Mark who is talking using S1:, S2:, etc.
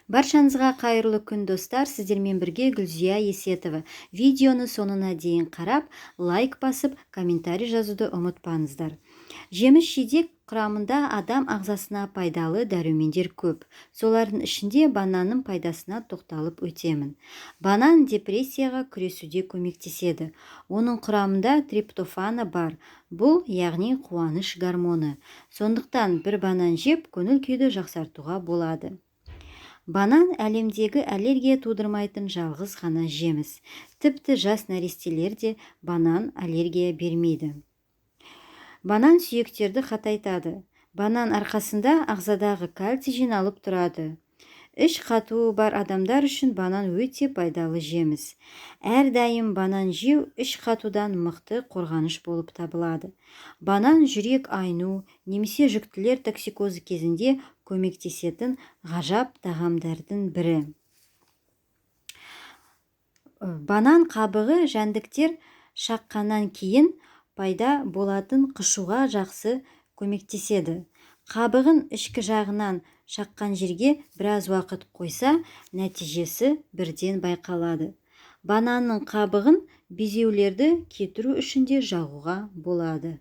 S1: Баршаңызға қайырлы күн достар, сіздермен бірге Гүлзия Есетова. Видеоны соңына дейін қарап, лайк басып, комментарий жазуды ұмытпаңыздар. Жеміс-жидек құрамында адам ағзасына пайдалы дәрумендер көп. Солардың ішінде бананның пайдасына тоқталып өтемін. Банан депрессияға күресуде көмектеседі. Оның құрамында триптофаны бар. Бұл яғни қуаныш гормоны. Сондықтан бір банан жеп, көңіл күйді жақсартуға болады. Банан әлемдегі аллергия тудырмайтын жалғыз ғана жеміс. Тіпті жас нәрестелер де банан аллергия бермейді. Банан сүйектерді қатайтады. Банан арқасында ағзадағы кальций жиналып тұрады. Іш қатуы бар адамдар үшін банан өте пайдалы жеміс. Әрдайым банан жеу іш қатудан мықты қорғаныш болып табылады. Банан жүрек айну немесе жүктілер токсикозы кезінде көмектесетін ғажап тағамдардың бірі. Банан қабығы жәндіктер шаққаннан кейін пайда болатын қышуға жақсы көмектеседі. Қабығын ішкі жағынан шаққан жерге біраз уақыт қойса, нәтижесі бірден байқалады. Бананның қабығын безеулерді кетіру үшін де жағуға болады.